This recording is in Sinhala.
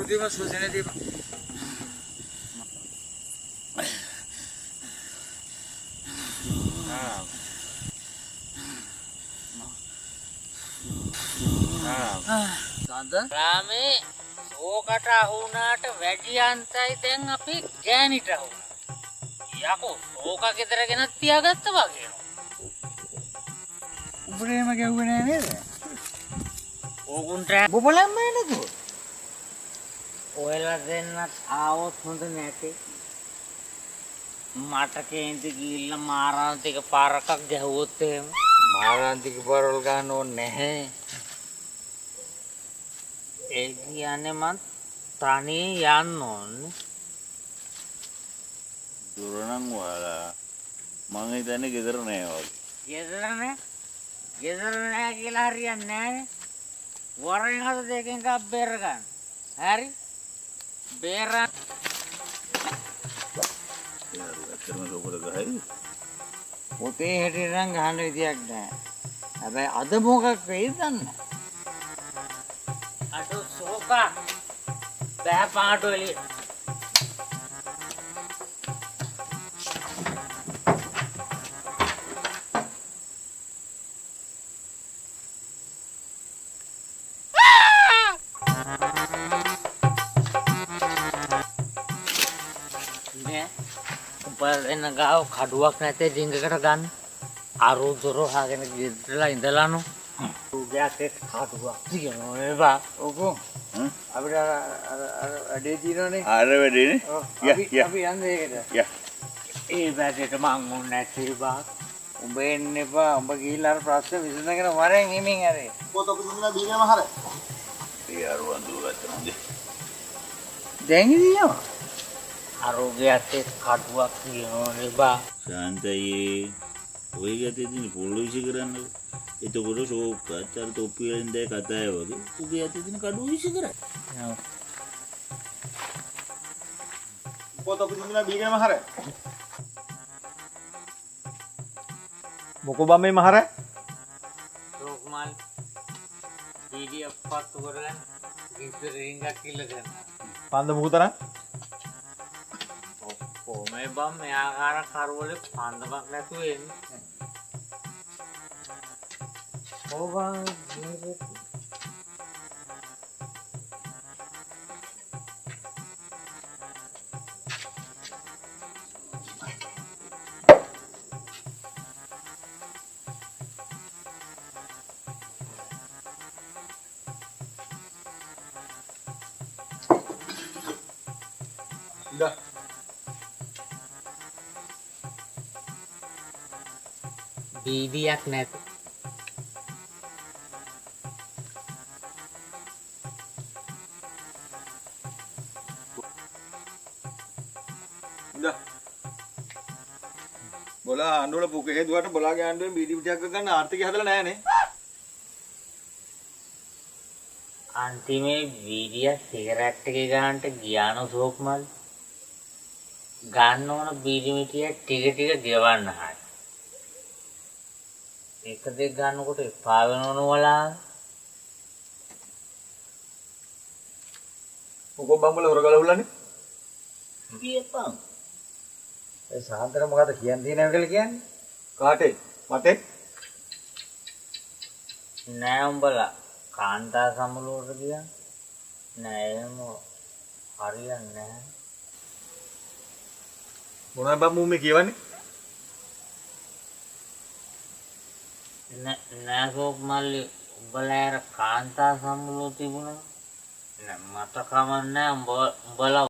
Prima Susine di රාමේ ඕකට අහුණාට වැඩි අන්තයි දැන් අපි ගෑනිට අහුණා. යකෝ ඕක ගෙදර ගෙනත් තියාගත්ත වගේ නෝ. උඹේම ගැව්වේ නෑ නේද? ඕගුන්ට බොබලම්ම නේද? ඔයලා දෙන්නත් ආවොත් හොඳ නැති. මට කේන්ති ගිහිල්ලා මාරාන්තික පාරකක් ගැහුවොත් එහෙම මාරාන්තික පාරවල් ගන්න ඕනේ නැහැ. ඒ කියන්නේ මං තනියෙන් යන්න ඕනේ. දුරනම් ඔයාලා මං හිතන්නේ ගෙදර නෑ වගේ. ගෙදර නෑ කියලා හරියන්නේ නෑනේ. වරෙන් හද දෙකෙන් එකක් බේර ගන්න. හරි? බේරන් ඇත්තටම සෝපර ගහයි. පොතේ හැටියට නම් ගහන්න විදියක් නෑ. හැබැයි අද මොකක් වෙයිද දන්නේ? අඩු සෝකා බෑ පාටු එළිය. එන ගාව කඩුවක් නැතේ ඩිංගකට ගන්න. අරුදොර හාගෙන ගෙදරලා ඉඳලානු. උගයක් කඩුවක් තියනවා නේද? ඔකෝ අපිට අර වැඩේ තියෙනවනේ. අර වැඩේනේ. අපි යන්නේ ඒකට. යා. ඒ වැඩේට මං උන්නේ නැති බා. උඹ එන්න එපා. උඹ ගිහිල්ලා අර ප්‍රශ්න විසඳගෙන වරෙන් හිමින් හරි. පොත අපි දුන්නා බීගම හර. ඒ අරුවන් දුරගත්තා. දැන් ඉතියව. අරුගයක් කඩුවක් තියනවා නේද? ශාන්තයි ඔය ගැතේ දින පොළොවිසි කරන්න. එතකොට ෂෝක් අතර තොප්පි වලින් දැය කතාය වගේ. උගේ ඇතේ දින කඩුව විසි කරා. පොත අපි දුන්නා බීගම හර. මොකෝ බම් මේ මහර? රෝක්මල් PDF පත්තු කරගන්න. ඉස්සර රින්ගක් කිල්ල ගන්න. පන්ද මුකුතරන්? කොහොමයි බම් මේ ආකාර කරවලේ පන්දමක් නැතුව එන්නේ. ඕවා ඉඳා බීඩියක් නැත. ඉඳා බොලා ආණ්ඩුවල පුක හේදුවට බොලාගේ ආණ්ඩුවෙන් බීඩි පිටියක් ගන්න ආර්ථිකය හදලා නැහනේ. අන්තිමේ වීඩිය සිගරට් එකේ ගන්නට ගියානු සෝක්මල් ගන්න ඕන බීඩි මිටිය ටික ටික ගෙවන්න හරි. එක දෙක ගන්නකොට එපා වෙනවන වලා. මොකෝ බම්බල හොරගල හුල්ලන්නේ? කියපන්. ඒ සාන්තර මොකද කියන්නේ නැව කියලා කියන්නේ? කාටේ? මටේ? නෑ උඹලා කාන්තා සමුලුවට ගියා. නෑ එහෙම හරියන්නේ නෑ. මොනවද බම්මු මේ කියවන්නේ? නෑ සෝක් මල්ලි උඹලා අර කාන්තා සමුලුව තිබුණා. නෑ මට කමන්නේ උඹලා